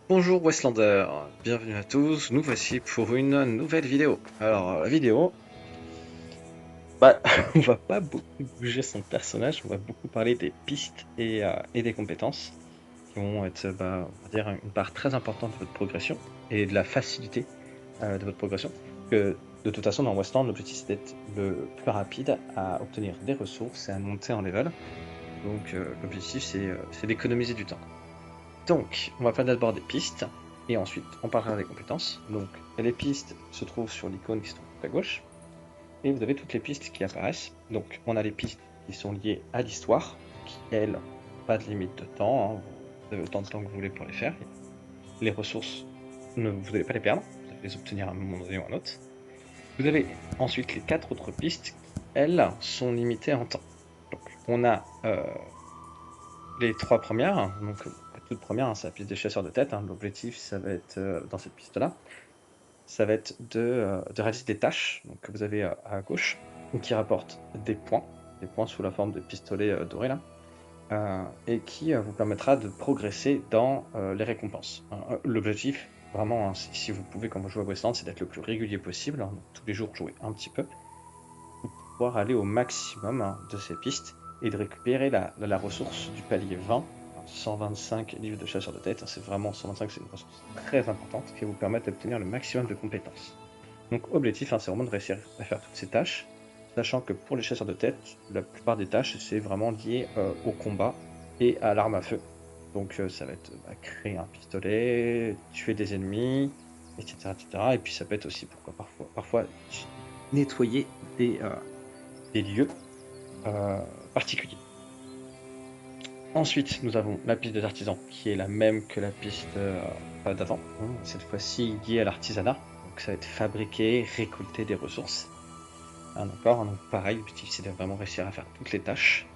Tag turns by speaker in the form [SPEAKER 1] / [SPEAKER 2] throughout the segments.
[SPEAKER 1] Bonjour Westlander, bienvenue à tous, nous voici pour une nouvelle vidéo. Alors la vidéo, bah, on va pas beaucoup bouger son personnage, on va beaucoup parler des pistes et des compétences qui vont être, on va dire, une part très importante de votre progression et de la facilité de votre progression. Que de toute façon dans Westland, l'objectif c'est d'être le plus rapide à obtenir des ressources et à monter en level. Donc l'objectif c'est d'économiser du temps. Donc, on va faire d'abord des pistes, et ensuite on parlera des compétences. Donc, les pistes se trouvent sur l'icône qui se trouve tout à gauche, et vous avez toutes les pistes qui apparaissent. Donc, on a les pistes qui sont liées à l'histoire, qui elles, pas de limite de temps, hein, vous avez autant de temps que vous voulez pour les faire. Les ressources, vous n'allez pas les perdre, vous allez les obtenir à un moment donné ou à un autre. Vous avez ensuite les 4 autres pistes qui, elles, sont limitées en temps. Donc, on a les 3 premières, donc la toute première, hein, c'est la piste des chasseurs de tête, hein. L'objectif, ça va être, dans cette piste-là, ça va être de réaliser des tâches donc, que vous avez à gauche, qui rapportent des points sous la forme de pistolets dorés là, et qui vous permettra de progresser dans les récompenses. L'objectif, vraiment, hein, si vous pouvez, quand vous jouez à Westland, c'est d'être le plus régulier possible, hein, donc tous les jours jouer un petit peu, pour pouvoir aller au maximum, hein, de ces pistes et de récupérer la ressource du palier 20, 125 livres de chasseur de tête. C'est vraiment 125, c'est une ressource très importante qui va vous permettre d'obtenir le maximum de compétences. Donc objectif, hein, c'est vraiment de réussir à faire toutes ces tâches, sachant que pour les chasseurs de tête, la plupart des tâches c'est vraiment lié au combat et à l'arme à feu. Donc ça va être créer un pistolet, tuer des ennemis, etc., etc. Et puis ça peut être aussi parfois nettoyer des lieux particuliers. Ensuite, nous avons la piste des artisans, qui est la même que la piste d'avant, hein, cette fois-ci liée à l'artisanat. Donc ça va être fabriquer, récolter des ressources. Ah, d'accord, donc pareil, l'objectif c'est de vraiment réussir à faire toutes les tâches.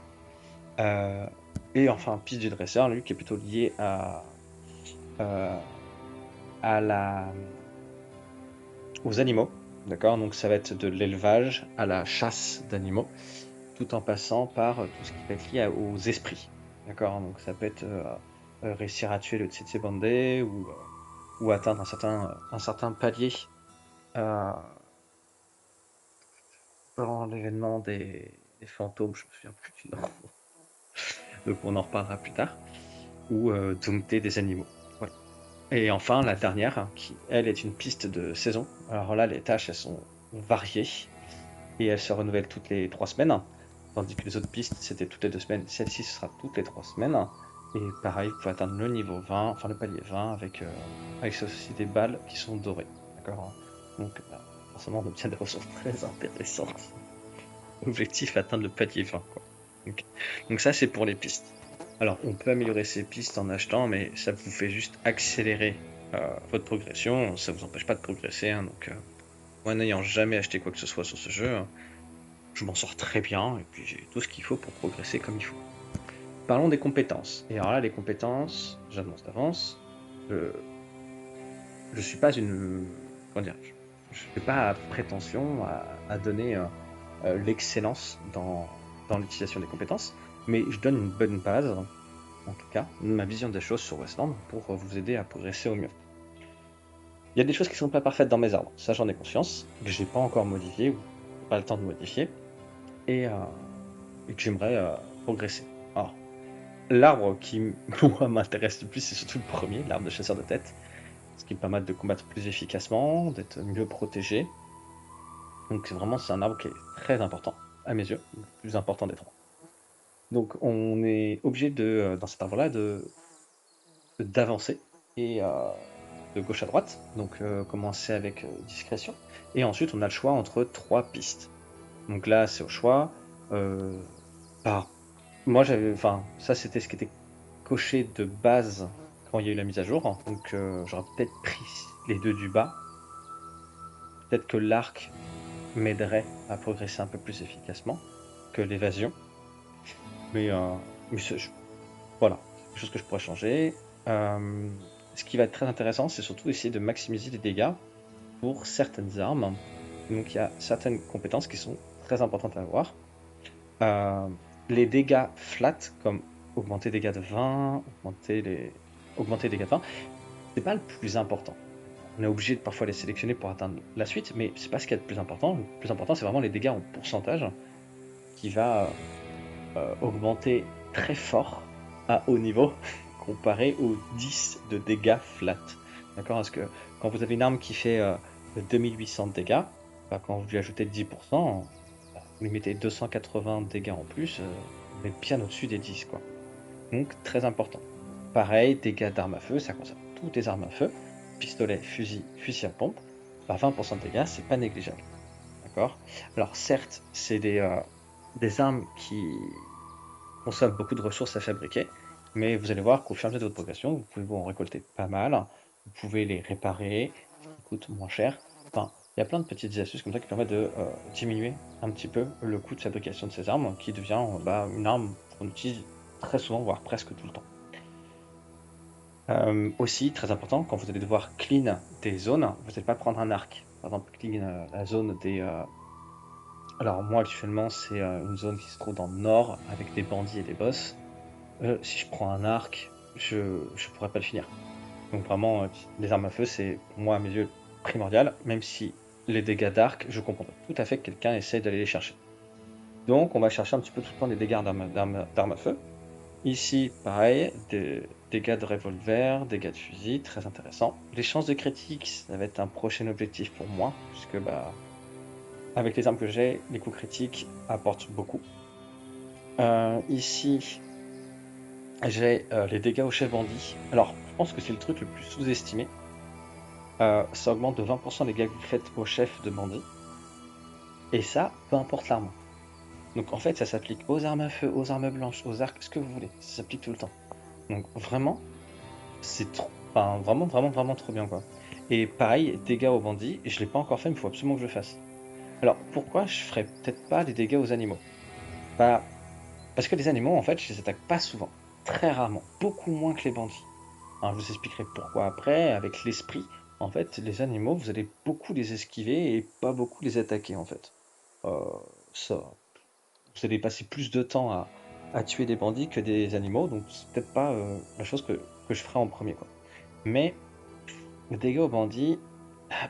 [SPEAKER 1] Euh, et enfin, piste du dresseur, lui, qui est plutôt lié euh, à aux animaux. D'accord, donc ça va être de l'élevage à la chasse d'animaux, tout en passant par tout ce qui va être lié aux esprits. D'accord, donc ça peut être réussir à tuer le Tsetse Bandé ou atteindre un certain palier euh, dans l'événement des fantômes, je me souviens plus du nom, donc on en reparlera plus tard, ou dompter des animaux. Voilà. Et enfin, la dernière, hein, qui elle est une piste de saison. Alors là, les tâches elles sont variées et elles se renouvellent toutes les 3 semaines, tandis que les autres pistes c'était toutes les 2 semaines. Celle-ci ce sera toutes les 3 semaines. Et pareil, vous pouvez atteindre le niveau 20, enfin le palier 20 avec aussi des balles qui sont dorées. D'accord. Donc forcément on obtient des ressources très intéressantes. Objectif atteindre le palier 20, quoi. Donc ça c'est pour les pistes. Alors on peut améliorer ces pistes en achetant, mais ça vous fait juste accélérer votre progression, ça vous empêche pas de progresser, hein. Donc moi n'ayant jamais acheté quoi que ce soit sur ce jeu, je m'en sors très bien, et puis j'ai tout ce qu'il faut pour progresser comme il faut. Parlons des compétences. Et alors là, les compétences, j'annonce d'avance, je ne suis pas une... Comment dire, je n'ai pas prétention à donner l'excellence dans l'utilisation des compétences, mais je donne une bonne base, en tout cas, ma vision des choses sur Westland, pour vous aider à progresser au mieux. Il y a des choses qui sont pas parfaites dans mes arbres, ça j'en ai conscience, que j'ai pas encore modifié, ou pas le temps de modifier, et, euh, et que j'aimerais progresser. Alors, l'arbre qui, moi, m'intéresse le plus, c'est surtout le premier, l'arbre de chasseur de tête, ce qui me permet de combattre plus efficacement, d'être mieux protégé. Donc c'est un arbre qui est très important, à mes yeux, le plus important des trois. Donc on est obligé dans cet arbre-là, d'avancer et de gauche à droite, donc commencer avec discrétion. Et ensuite on a le choix entre 3 pistes. Donc là c'est au choix. Euh, par... Moi j'avais, enfin ça c'était ce qui était coché de base quand il y a eu la mise à jour. Donc j'aurais peut-être pris les deux du bas. Peut-être que l'arc m'aiderait à progresser un peu plus efficacement que l'évasion. Mais, voilà, c'est quelque chose que je pourrais changer. Euh, Ce qui va être très intéressant, c'est surtout essayer de maximiser les dégâts pour certaines armes. Donc il y a certaines compétences qui sont très importantes à avoir. Euh, les dégâts flat, comme augmenter les dégâts de 20, augmenter les dégâts de 20, c'est pas le plus important. On est obligé de parfois les sélectionner pour atteindre la suite, mais c'est pas ce qu'il y a de plus important. Le plus important, c'est vraiment les dégâts en pourcentage qui va augmenter très fort à haut niveau comparé aux 10 de dégâts flat. D'accord? Parce que quand vous avez une arme qui fait 2800 de dégâts, bah, quand vous lui ajoutez 10%, bah, vous lui mettez 280 de dégâts en plus, vous êtes bien au-dessus des 10, quoi. Donc très important. Pareil, dégâts d'armes à feu, ça concerne toutes les armes à feu, pistolet, fusil, fusil à pompe, bah, 20% de dégâts, c'est pas négligeable. D'accord? Alors certes, c'est des armes qui consomment beaucoup de ressources à fabriquer, mais vous allez voir qu'au fur et à mesure de votre progression, vous pouvez en récolter pas mal, vous pouvez les réparer, qui coûtent moins cher. Enfin, il y a plein de petites astuces comme ça qui permettent de diminuer un petit peu le coût de fabrication de ces armes, qui devient une arme qu'on utilise très souvent, voire presque tout le temps. Aussi, très important, quand vous allez devoir clean des zones, vous n'allez pas prendre un arc. Par exemple, clean la zone des... Alors moi actuellement c'est une zone qui se trouve dans le nord avec des bandits et des boss. Si je prends un arc, je pourrais pas le finir. Donc vraiment, les armes à feu c'est pour moi à mes yeux primordial, même si les dégâts d'arc, je comprends tout à fait que quelqu'un essaie d'aller les chercher. Donc on va chercher un petit peu tout le temps les dégâts d'armes à feu. Ici, pareil, des dégâts de revolver, dégâts de fusil, très intéressant. Les chances de critique, ça va être un prochain objectif pour moi, puisque bah, avec les armes que j'ai, les coups critiques apportent beaucoup. Ici, j'ai les dégâts au chef bandit. Alors, je pense que c'est le truc le plus sous-estimé. Ça augmente de 20% les dégâts que vous faites au chef de bandit. Et ça, peu importe l'arme. Donc en fait, ça s'applique aux armes à feu, aux armes blanches, aux arcs, ce que vous voulez. Ça s'applique tout le temps. Donc vraiment, c'est trop, enfin, vraiment trop bien, quoi. Et pareil, dégâts aux bandits, je l'ai pas encore fait, mais il faut absolument que je le fasse. Alors pourquoi je ferais peut-être pas les dégâts aux animaux? Bah, parce que les animaux, en fait, je les attaque pas souvent. Très rarement. Beaucoup moins que les bandits. Alors, je vous expliquerai pourquoi après, avec l'esprit. En fait, les animaux, vous allez beaucoup les esquiver et pas beaucoup les attaquer, en fait. Euh, ça, vous allez passer plus de temps à tuer des bandits que des animaux, donc c'est peut-être pas la chose que je ferai en premier, quoi. Mais le dégât aux bandits,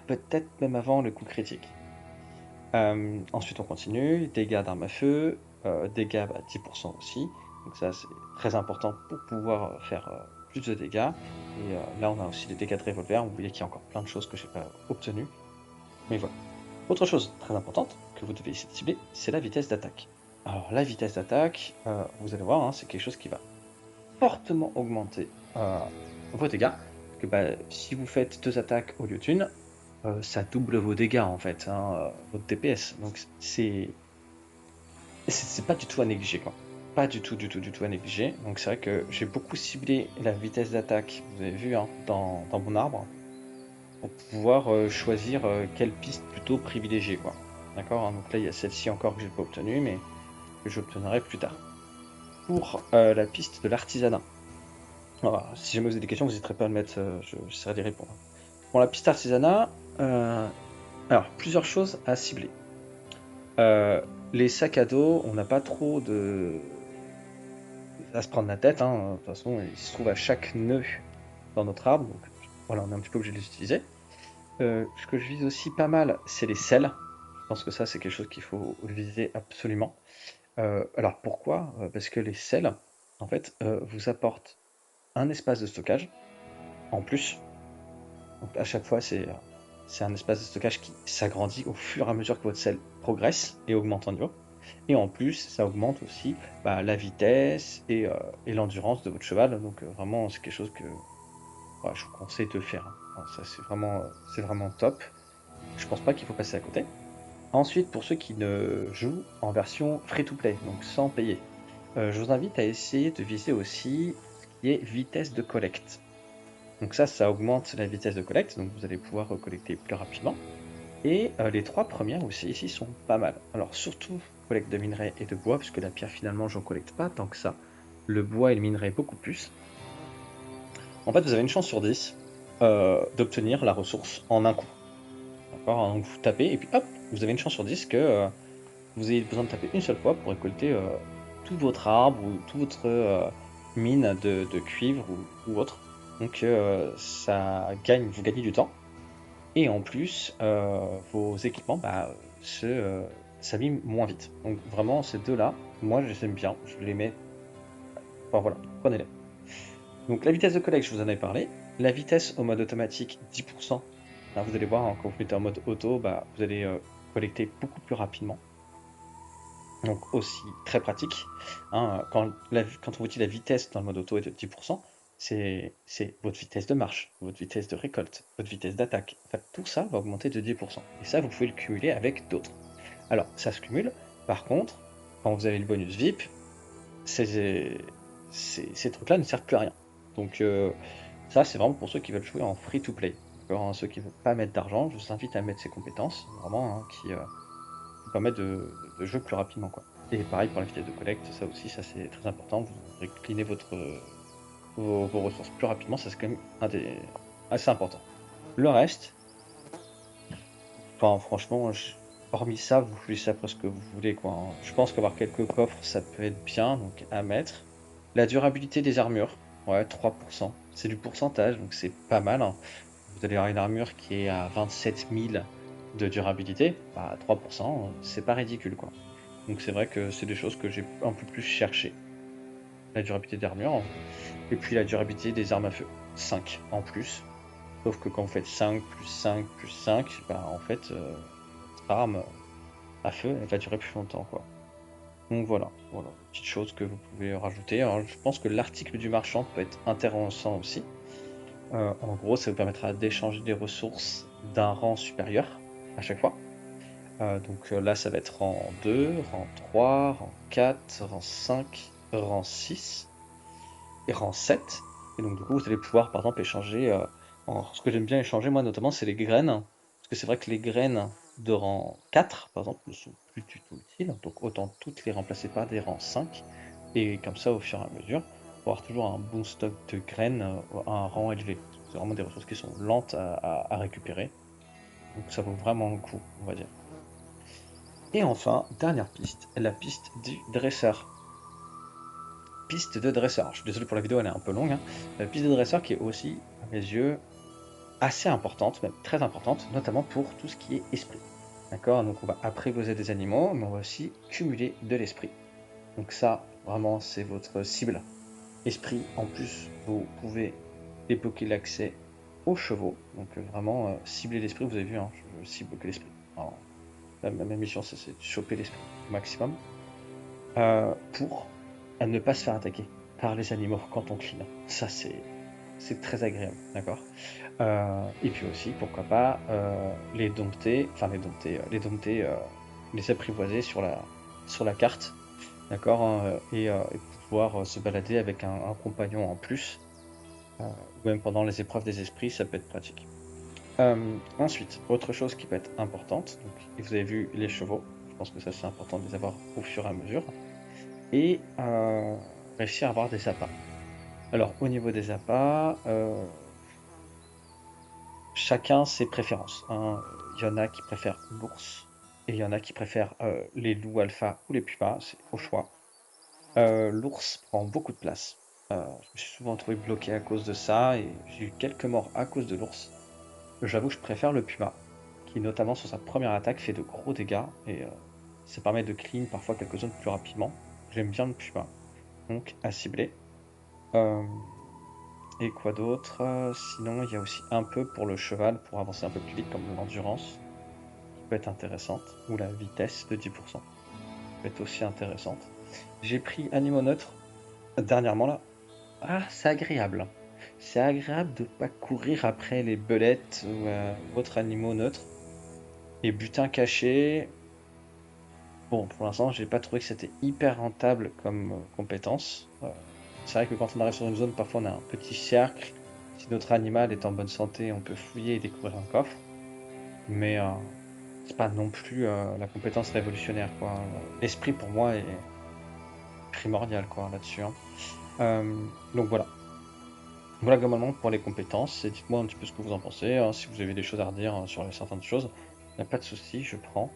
[SPEAKER 1] peut-être même avant le coup critique. Ensuite, on continue. Dégâts d'armes à feu, dégâts 10% aussi. Donc ça, c'est très important pour pouvoir faire plus de dégâts. Et là, on a aussi des dégâts de revolver. Vous voyez qu'il y a encore plein de choses que je n'ai pas obtenues. Mais voilà. Autre chose très importante que vous devez essayer de cibler, c'est la vitesse d'attaque. Alors la vitesse d'attaque, vous allez voir, hein, c'est quelque chose qui va fortement augmenter vos dégâts. Parce que bah, si vous faites 2 attaques au lieu d'une, ça double vos dégâts en fait, hein, votre DPS. Donc c'est pas du tout à négliger, quoi. Pas du tout à négliger. Donc c'est vrai que j'ai beaucoup ciblé la vitesse d'attaque, vous avez vu, hein, dans mon arbre, pour pouvoir choisir quelle piste plutôt privilégier, quoi. D'accord, hein, donc là il y a celle-ci encore que j'ai pas obtenue, mais que j'obtiendrai plus tard. Pour la piste de l'artisanat. Voilà, si jamais vous avez des questions, vous n'hésiterez pas à le mettre, j'essaierai d'y répondre. Pour la piste artisanat, alors plusieurs choses à cibler. Les sacs à dos, on n'a pas trop à se prendre la tête, hein. De toute façon, ils se trouvent à chaque nœud dans notre arbre, donc voilà, on est un petit peu obligé de les utiliser. Ce que je vise aussi pas mal, c'est les selles. Je pense que ça, c'est quelque chose qu'il faut viser absolument. Alors pourquoi? Parce que les selles, en fait, vous apportent un espace de stockage en plus. Donc à chaque fois, c'est un espace de stockage qui s'agrandit au fur et à mesure que votre selle progresse et augmente en niveau. Et en plus, ça augmente aussi la vitesse et l'endurance de votre cheval. Donc vraiment, c'est quelque chose que je vous conseille de faire, hein. Alors, ça, c'est vraiment top. Je pense pas qu'il faut passer à côté. Ensuite, pour ceux qui ne jouent en version free-to-play, donc sans payer, je vous invite à essayer de viser aussi ce qui est vitesse de collecte. Donc ça augmente la vitesse de collecte, donc vous allez pouvoir collecter plus rapidement. Et les 3 premières aussi ici sont pas mal. Alors surtout collecte de minerais et de bois, puisque la pierre finalement j'en collecte pas tant que ça. Le bois et le minerai beaucoup plus. En fait vous avez une chance sur 10 d'obtenir la ressource en un coup. D'accord, donc vous tapez et puis hop, vous avez une chance sur 10 que vous ayez besoin de taper une seule fois pour récolter tout votre arbre ou toute votre mine de cuivre ou autre. Donc vous gagnez du temps. Et en plus, vos équipements s'abîment moins vite. Donc vraiment, ces deux-là, moi je les aime bien, je les mets. Enfin voilà, prenez-les. Donc la vitesse de collecte, je vous en ai parlé. La vitesse au mode automatique, 10%. Là, vous allez voir, hein, quand vous mettez en mode auto, vous allez collecter beaucoup plus rapidement. Donc aussi très pratique. Hein, quand on vous dit la vitesse dans le mode auto est de 10%, c'est votre vitesse de marche, votre vitesse de récolte, votre vitesse d'attaque. En fait, tout ça va augmenter de 10%. Et ça, vous pouvez le cumuler avec d'autres. Alors, ça se cumule. Par contre, quand vous avez le bonus VIP, ces trucs-là ne servent plus à rien. Donc ça, c'est vraiment pour ceux qui veulent jouer en free-to-play. D'accord, hein, ceux qui ne veulent pas mettre d'argent, je vous invite à mettre ces compétences, vraiment, hein, qui vous permettent de jouer plus rapidement, quoi. Et pareil pour la vitesse de collecte, ça aussi, ça c'est très important. Vous réclinez vos ressources plus rapidement, ça c'est quand même assez important. Le reste, enfin franchement, hormis ça, vous choisissez après ce que vous voulez, quoi, hein. Je pense qu'avoir quelques coffres, ça peut être bien, donc à mettre. La durabilité des armures, ouais, 3%. C'est du pourcentage, donc c'est pas mal, hein. Vous allez avoir une armure qui est à 27 000 de durabilité, 3%, c'est pas ridicule, quoi. Donc c'est vrai que c'est des choses que j'ai un peu plus cherché. La durabilité d'armure, et puis la durabilité des armes à feu, 5 en plus. Sauf que quand vous faites 5 plus 5 plus 5, en fait, votre arme à feu, elle va durer plus longtemps, quoi. Donc voilà, petite chose que vous pouvez rajouter. Alors, je pense que l'article du marchand peut être intéressant aussi. En gros, ça vous permettra d'échanger des ressources d'un rang supérieur à chaque fois. Donc là, ça va être rang 2, rang 3, rang 4, rang 5, rang 6 et rang 7. Et donc du coup, vous allez pouvoir par exemple échanger. Ce que j'aime bien échanger moi notamment, c'est les graines. Parce que c'est vrai que les graines de rang 4, par exemple, ne sont plus du tout utiles. Donc autant toutes les remplacer par des rangs 5. Et comme ça, au fur et à mesure, pour avoir toujours un bon stock de graines à un rang élevé. C'est vraiment des ressources qui sont lentes à récupérer. Donc ça vaut vraiment le coup, on va dire. Et enfin, dernière piste, la piste du dresseur. Piste de dresseur. Alors, je suis désolé pour la vidéo, elle est un peu longue, hein. La piste de dresseur qui est aussi, à mes yeux, assez importante, même très importante, notamment pour tout ce qui est esprit. D'accord. Donc on va apprivoiser des animaux, mais on va aussi cumuler de l'esprit. Donc ça, vraiment, c'est votre cible. Esprit, en plus, vous pouvez débloquer l'accès aux chevaux. Donc vraiment, cibler l'esprit, vous avez vu, hein, je cible que l'esprit. Alors, ma mission, c'est de choper l'esprit au maximum. Pour ne pas se faire attaquer par les animaux quand on clean. Ça, c'est très agréable, d'accord. Et puis aussi, pourquoi pas, les dompter, les apprivoiser sur la carte, d'accord, hein, et pouvoir se balader avec un compagnon en plus, ou même pendant les épreuves des esprits, ça peut être pratique. Ensuite, autre chose qui peut être importante, donc, et vous avez vu les chevaux, je pense que ça c'est important de les avoir au fur et à mesure, et réussir à avoir des appâts. Alors, au niveau des appâts, chacun ses préférences, hein. Il y en a qui préfèrent l'ours, et il y en a qui préfèrent les loups alpha ou les pumas, c'est au choix. L'ours prend beaucoup de place. Je me suis souvent trouvé bloqué à cause de ça, et j'ai eu quelques morts à cause de l'ours. J'avoue que je préfère le puma, qui notamment sur sa première attaque fait de gros dégâts, et ça permet de clean parfois quelques zones plus rapidement. J'aime bien le puma, donc à cibler. Euh, Et quoi d'autre? Sinon, il y a aussi un peu pour le cheval, pour avancer un peu plus vite, comme l'endurance, qui peut être intéressante, ou la vitesse de 10%, peut être aussi intéressante. J'ai pris animaux neutres dernièrement là. Ah, c'est agréable. C'est agréable de pas courir après les belettes ou autres animaux neutres. Et butin caché, bon, pour l'instant, j'ai pas trouvé que c'était hyper rentable comme compétence. C'est vrai que quand on arrive sur une zone, parfois on a un petit cercle. Si notre animal est en bonne santé, on peut fouiller et découvrir un coffre. Mais c'est pas non plus la compétence révolutionnaire, quoi. L'esprit pour moi est primordial, quoi, là-dessus, hein. Donc voilà. Voilà globalement pour les compétences. Et dites-moi un petit peu ce que vous en pensez, hein. Si vous avez des choses à redire sur certaines choses, il n'y a pas de souci, euh, je prends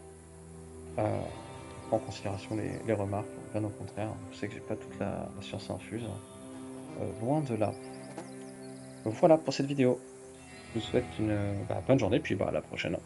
[SPEAKER 1] en considération les remarques. Bien au contraire, je sais que j'ai pas toute la science infuse. Loin de là. voilà pour cette vidéo. Je vous souhaite une bonne journée, puis à la prochaine.